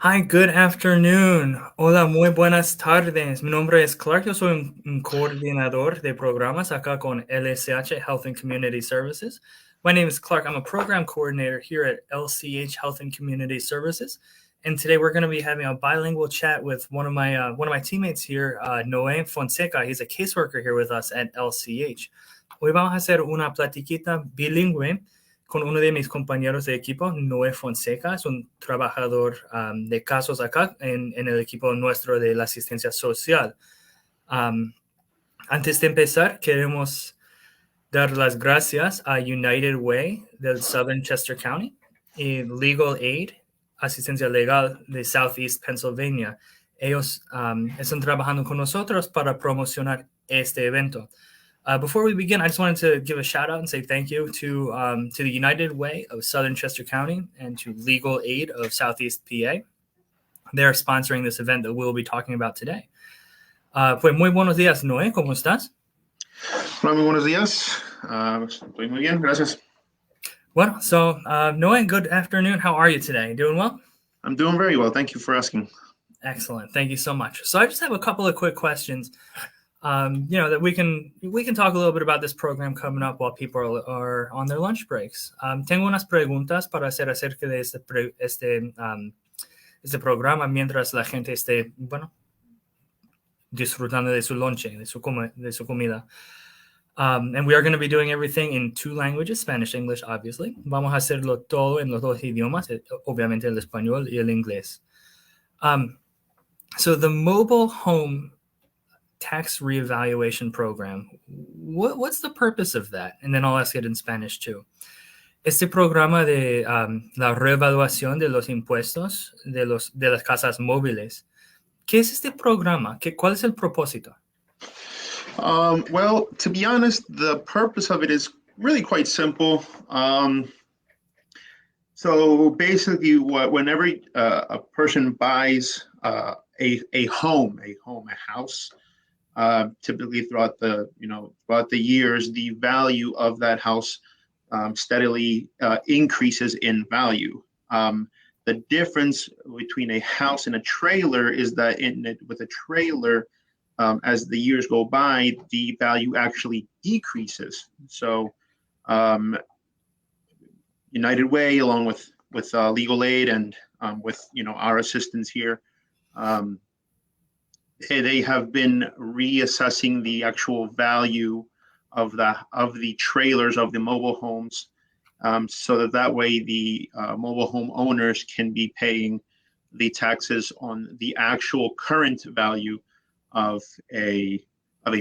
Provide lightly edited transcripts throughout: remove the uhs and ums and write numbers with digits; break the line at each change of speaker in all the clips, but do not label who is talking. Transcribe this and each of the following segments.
Hi, good afternoon. Hola, muy buenas tardes. Mi nombre es Clark. Yo soy un coordinador de programas acá con LCH, Health and Community Services. My name is Clark. I'm a program coordinator here at LCH Health and Community Services. And today we're going to be having a bilingual chat with one of my teammates here, Noé Fonseca. He's a caseworker here with us at LCH. Hoy vamos a hacer una platiquita bilingüe con uno de mis compañeros de equipo, Noé Fonseca, es un trabajador de casos acá en el equipo nuestro de la asistencia social. Antes de empezar, queremos dar las gracias a United Way del Southern Chester County y Legal Aid, asistencia legal de Southeast Pennsylvania. Ellos están trabajando con nosotros para promocionar este evento. Before we begin, I just wanted to give a shout out and say thank you to the United Way of Southern Chester County and to Legal Aid of Southeast PA. They're sponsoring this event that we'll be talking about today. Pues muy buenos días, Noé, ¿cómo estás?
Hola, muy buenos días. Estoy muy bien, gracias.
Well, so Noé, good afternoon. How are you today? Doing well?
I'm doing very well. Thank you for asking.
Excellent. Thank you so much. So I just have a couple of quick questions. That we can talk a little bit about this program coming up while people are on their lunch breaks. Tengo unas preguntas para hacer acerca de este programa mientras la gente esté, disfrutando de su lonche, de su comida. And we are going to be doing everything in two languages, Spanish, English, obviously. Vamos a hacerlo todo en los dos idiomas, obviamente el español y el inglés. So the mobile home tax reevaluation program, what's the purpose of that? And then I'll ask it in Spanish too. Este programa de la reevaluación de los impuestos de las casas móviles, ¿qué es este programa? ¿Cuál es el propósito?
Well, to be honest, the purpose of it is really quite simple. So basically, whenever a person buys a house, typically throughout the years, the value of that house steadily increases in value. The difference between a house and a trailer is that with a trailer, as the years go by, the value actually decreases. So United Way, along with Legal Aid and with our assistance here, they have been reassessing the actual value of the trailers of the mobile homes, so that way the mobile home owners can be paying the taxes on the actual current value of a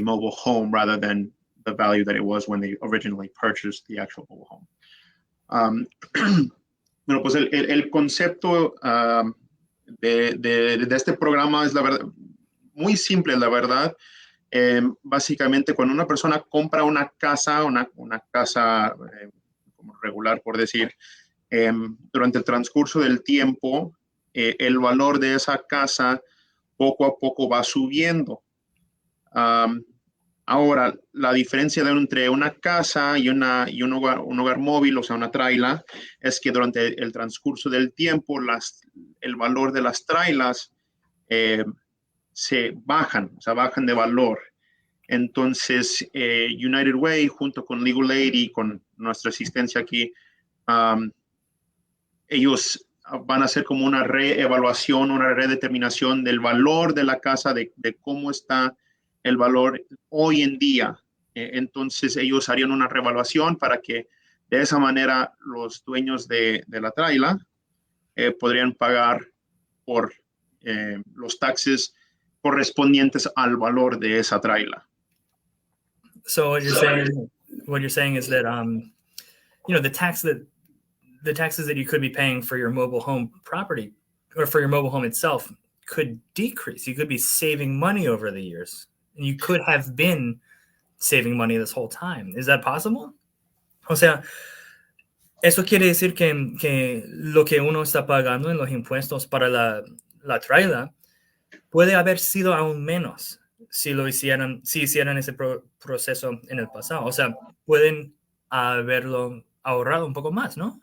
mobile home rather than the value that it was when they originally purchased the actual mobile home. Bueno, pues el concepto de este programa es la verdad muy simple, la verdad. Básicamente, cuando una persona compra una casa como regular, por decir, durante el transcurso del tiempo, el valor de esa casa poco a poco va subiendo. Ahora, la diferencia entre una casa y un hogar móvil, o sea, una traila, es que durante el transcurso del tiempo, el valor de las trailas se bajan de valor. Entonces, United Way, junto con Legal Aid y con nuestra asistencia aquí, ellos van a hacer como una reevaluación, una redeterminación del valor de la casa, de cómo está el valor hoy en día. Entonces, ellos harían una reevaluación para que de esa manera los dueños de la traila podrían pagar por los taxes correspondientes al valor de esa traila.
So what you're saying is that the taxes that you could be paying for your mobile home property or for your mobile home itself could decrease. You could be saving money over the years. You could have been saving money this whole time. Is that possible? O sea, eso quiere decir que lo que uno está pagando en los impuestos para la traila puede haber sido aún menos si hicieran ese proceso en el pasado. O sea, pueden haberlo ahorrado un poco más, ¿no?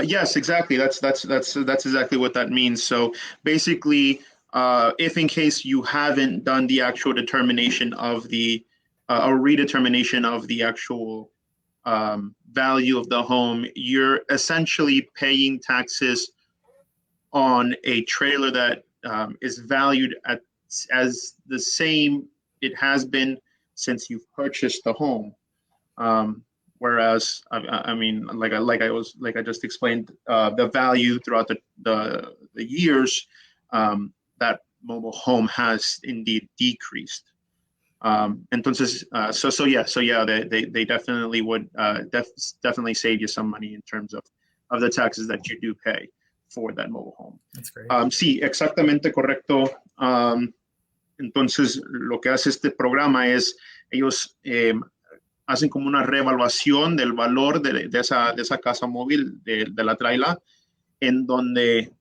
Yes, exactly. That's exactly what that means. So basically, if in case you haven't done the actual determination of the or redetermination of the actual value of the home, you're essentially paying taxes on a trailer that is valued as the same it has been since you've purchased the home. Whereas, I mean, like I just explained, the value throughout the years, that mobile home has indeed decreased. Entonces, so yeah, they definitely would definitely save you some money in terms of the taxes that you do pay for that mobile home.
That's great.
Sí, exactamente correcto. Entonces, lo que hace este programa es, ellos hacen como una reevaluación del valor de esa casa móvil, de la traila, en donde,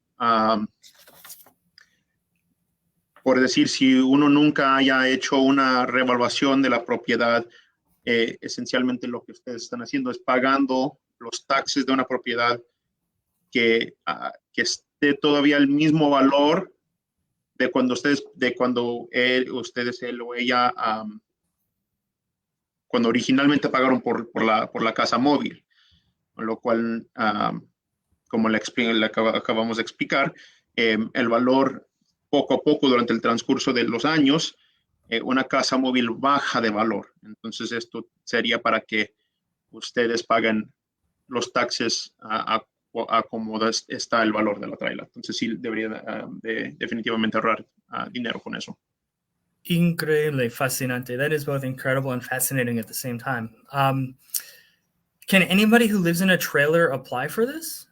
por decir, si uno nunca haya hecho una reevaluación de la propiedad, esencialmente lo que ustedes están haciendo es pagando los taxes de una propiedad que esté todavía el mismo valor de cuando ustedes, él o ella, cuando originalmente pagaron por la casa móvil, lo cual, como le acabamos de explicar, el valor poco a poco durante el transcurso de los años, una casa móvil baja de valor. Entonces esto sería para que ustedes paguen los taxes a como está el valor de la traila. Entonces sí debería definitivamente ahorrar dinero con eso.
Increíble, fascinante. That is both incredible and fascinating at the same time. Can anybody who lives in a trailer apply for this?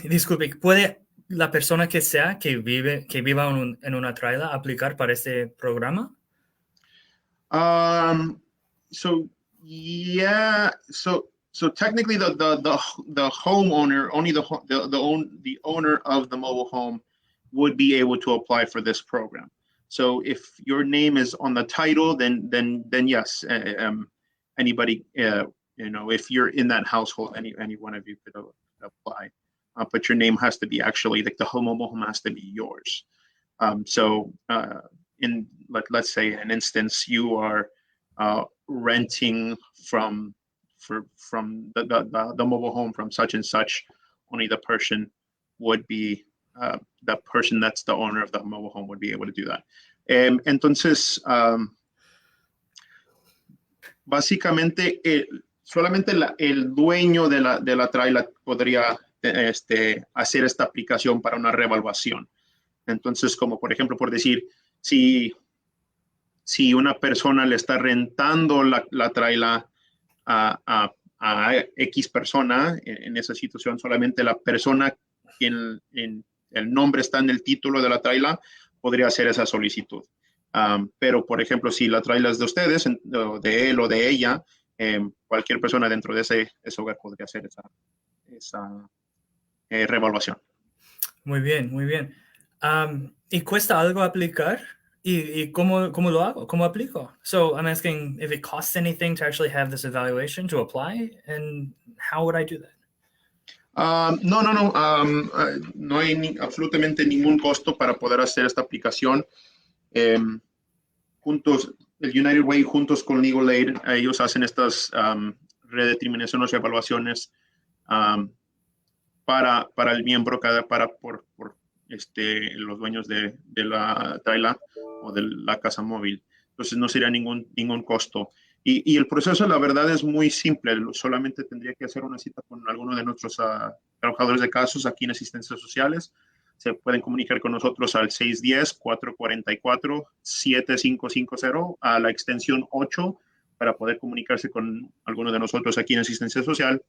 Disculpe, ¿puede la persona que sea que viva en una trailer aplicar para este programa?
So yeah, so technically the homeowner, only the owner of the mobile home would be able to apply for this program. So if your name is on the title, then yes, anybody, if you're in that household, any one of you could apply. But your name has to be actually, like the mobile home has to be yours. So in let's say an instance, you are renting from the mobile home from such and such, only the person would be the person that's the owner of the mobile home would be able to do that. Entonces, básicamente, solamente el dueño de la trailer podría hacer esta aplicación para una reevaluación. Entonces, como por ejemplo, por decir, si una persona le está rentando la trailer a X persona, en esa situación solamente la persona quien el nombre está en el título de la trailer podría hacer esa solicitud. Pero, por ejemplo, si la trailer es de ustedes, de él o de ella, cualquier persona dentro de ese hogar podría hacer esa reevaluación.
Muy bien, muy bien. ¿Y cuesta algo aplicar? ¿Y cómo lo hago? ¿Cómo aplico? So I'm asking if it costs anything to actually have this evaluation to apply, and how would I do that?
No. No hay absolutamente ningún costo para poder hacer esta aplicación. Juntos, el United Way, juntos con Legal Aid, ellos hacen estas redeterminaciones y evaluaciones para el miembro, por los dueños de la trailer o de la casa móvil. Entonces no sería ningún costo. Y el proceso, la verdad, es muy simple. Solamente tendría que hacer una cita con alguno de nuestros trabajadores de casos aquí en Asistencias Sociales. Se pueden comunicar con nosotros al 610-444-7550 a la extensión 8 para poder comunicarse con alguno de nosotros aquí en Asistencia Social.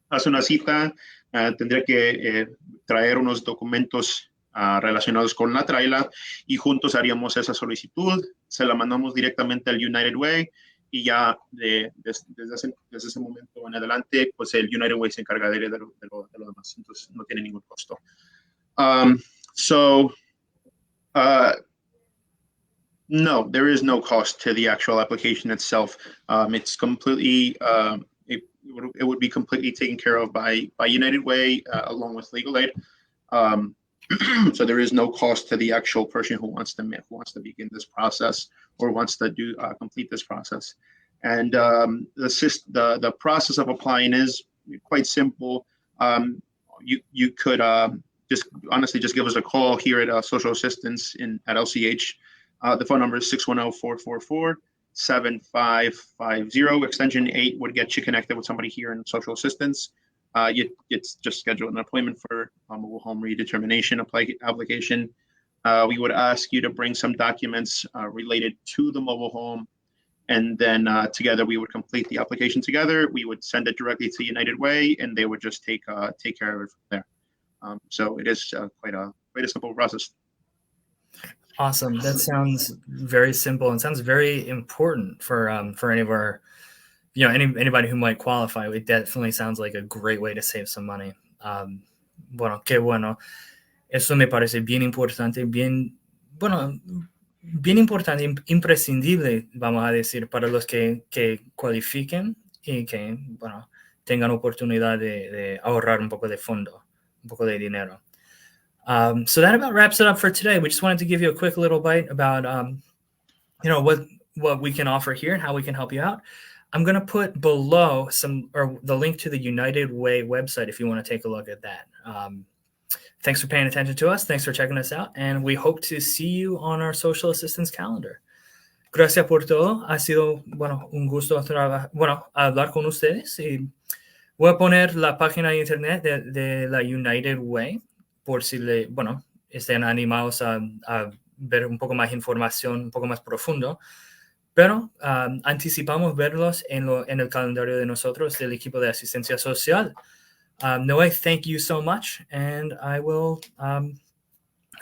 Hace una cita, tendría que traer unos documentos relacionados con la trailer y juntos haríamos esa solicitud. Se la mandamos directamente al United Way y ya desde ese momento en adelante, pues el United Way se encargaría de lo demás. Entonces no tiene ningún costo. No, there is no cost to the actual application itself. It's completely it would be completely taken care of by United Way along with legal aid. So there is no cost to the actual person who wants to begin this process or wants to complete this process. And the process of applying is quite simple. You could just give us a call here at Social Assistance at LCH. The phone number is 610-444-7550. Extension 8 would get you connected with somebody here in Social Assistance. You just schedule an appointment for a mobile home redetermination application. We would ask you to bring some documents related to the mobile home, and then together we would complete the application together. We would send it directly to United Way, and they would just take care of it from there. So it is quite a simple process.
Awesome. That sounds very simple and sounds very important for any of our, anybody who might qualify. It definitely sounds like a great way to save some money. Bueno, qué bueno. Eso me parece bien importante, bien importante, imprescindible, vamos a decir, para los que cualifiquen y que, tengan oportunidad de ahorrar un poco de fondo, un poco de dinero. So that about wraps it up for today. We just wanted to give you a quick little bite about, what we can offer here and how we can help you out. I'm going to put below the link to the United Way website if you want to take a look at that. Thanks for paying attention to us. Thanks for checking us out. And we hope to see you on our social assistance calendar. Gracias por todo. Ha sido, un gusto hablar con ustedes. Y voy a poner la página de internet de la United Way por si estén animados a ver un poco más información, un poco más profundo. Pero anticipamos verlos en el calendario de nosotros, del equipo de asistencia social. Noé, thank you so much. And I will,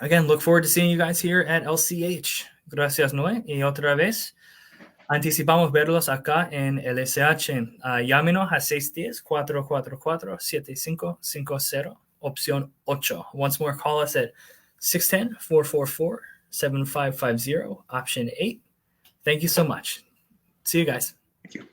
again, look forward to seeing you guys here at LCH. Gracias, Noé. Y otra vez, anticipamos verlos acá en LCH. Llámenos a 610-444-7550, opción 8. Once more, call us at 610-444-7550, option 8. Thank you so much. See you guys.
Thank you.